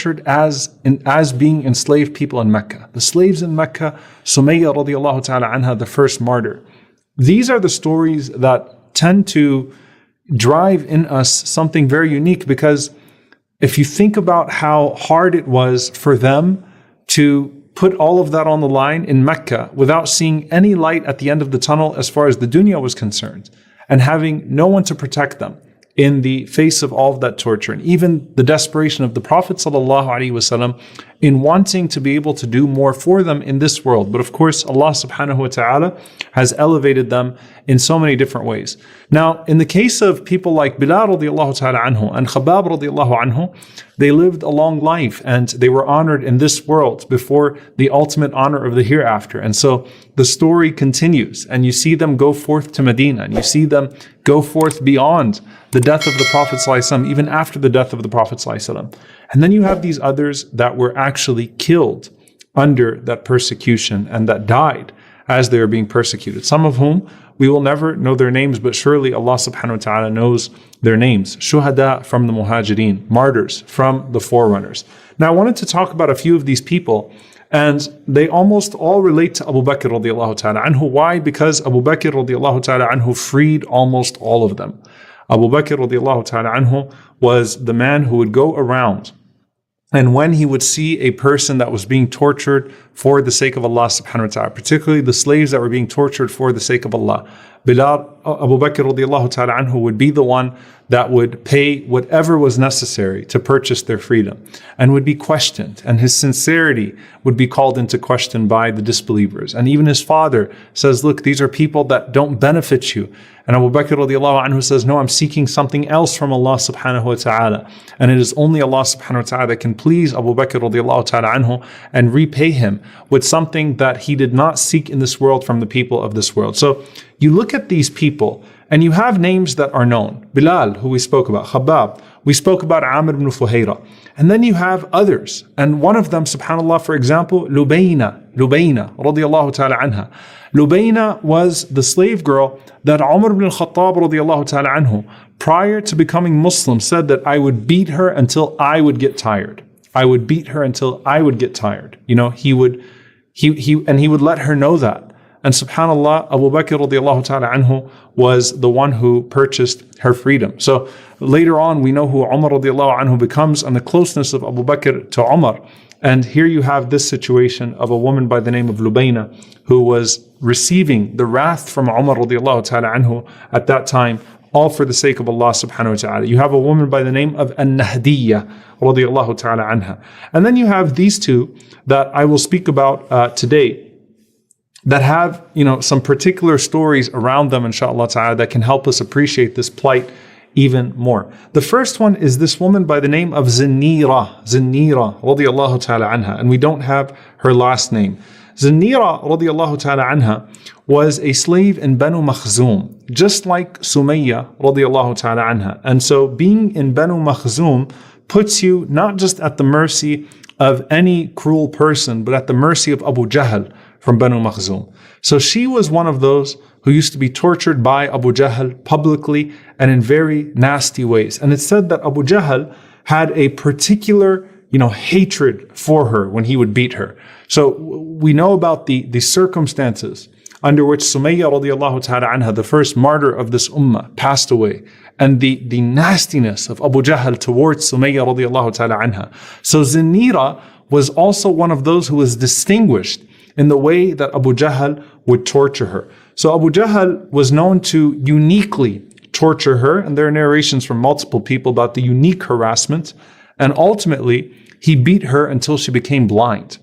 tortured as being enslaved people in Mecca. The slaves in Mecca, Sumayya radiallahu ta'ala anha, the first martyr. These are the stories that tend to drive in us something very unique, because if you think about how hard it was for them to put all of that on the line in Mecca without seeing any light at the end of the tunnel as far as the dunya was concerned, and having no one to protect them in the face of all of that torture, and even the desperation of the Prophet ﷺ in wanting to be able to do more for them in this world. But of course, Allah subhanahu wa ta'ala has elevated them in so many different ways. Now, in the case of people like Bilal radiallahu ta'ala anhu and Khabbab radiallahu anhu, they lived a long life and they were honored in this world before the ultimate honor of the hereafter. And so the story continues, and you see them go forth to Medina, and you see them go forth beyond the death of the Prophet ﷺ, even after the death of the Prophet ﷺ. And then you have these others that were actually killed under that persecution and that died as they were being persecuted. Some of whom we will never know their names, but surely Allah subhanahu wa ta'ala knows their names. Shuhada from the Muhajirin, martyrs from the forerunners. Now I wanted to talk about a few of these people, and they almost all relate to Abu Bakr radiallahu ta'ala anhu. Why? Because Abu Bakr radiallahu ta'ala anhu freed almost all of them. Abu Bakr radiallahu ta'ala anhu was the man who would go around, and when he would see a person that was being tortured for the sake of Allah subhanahu wa ta'ala, particularly the slaves that were being tortured for the sake of Allah, Abu Bakr radiallahu ta'ala anhu would be the one that would pay whatever was necessary to purchase their freedom, and would be questioned, and his sincerity would be called into question by the disbelievers. And even his father says, look, these are people that don't benefit you. And Abu Bakr radiallahu anhu says, no, I'm seeking something else from Allah subhanahu wa ta'ala. And it is only Allah subhanahu wa ta'ala that can please Abu Bakr radiallahu ta'ala anhu and repay him with something that he did not seek in this world from the people of this world. So you look at these people, and you have names that are known. Bilal, who we spoke about, Khabbab, we spoke about Amr ibn Fuhayra. And then you have others. And one of them, subhanAllah, for example, Lubayna radiallahu ta'ala anha. Lubayna was the slave girl that Umar ibn al-Khattab radiallahu ta'ala anhu, prior to becoming Muslim, said that I would beat her until I would get tired. I would beat her until I would get tired. You know, he would let her know that. And subhanAllah, Abu Bakr radiallahu ta'ala anhu was the one who purchased her freedom. So later on, we know who Umar radiallahu anhu becomes, and the closeness of Abu Bakr to Umar. And here you have this situation of a woman by the name of Lubayna, who was receiving the wrath from Umar radiallahu ta'ala anhu at that time, all for the sake of Allah subhanahu wa ta'ala. You have a woman by the name of An-Nahdiyya radiallahu ta'ala anha. And then you have these two that I will speak about today, that have, some particular stories around them, inshallah ta'ala, that can help us appreciate this plight even more. The first one is this woman by the name of Zinnira radiallahu ta'ala anha, and we don't have her last name. Zinnira radiallahu ta'ala anha was a slave in Banu Makhzum, just like Sumayya radiallahu ta'ala anha. And so being in Banu Makhzum puts you not just at the mercy of any cruel person, but at the mercy of Abu Jahl from Banu Makhzum. So she was one of those who used to be tortured by Abu Jahl publicly and in very nasty ways. And it's said that Abu Jahl had a particular, hatred for her when he would beat her. So we know about the circumstances under which Sumayya radiallahu ta'ala anha, the first martyr of this ummah, passed away, and the nastiness of Abu Jahl towards Sumayya radiallahu ta'ala anha. So Zinnira was also one of those who was distinguished in the way that Abu Jahl would torture her. So Abu Jahl was known to uniquely torture her, and there are narrations from multiple people about the unique harassment, and ultimately he beat her until she became blind.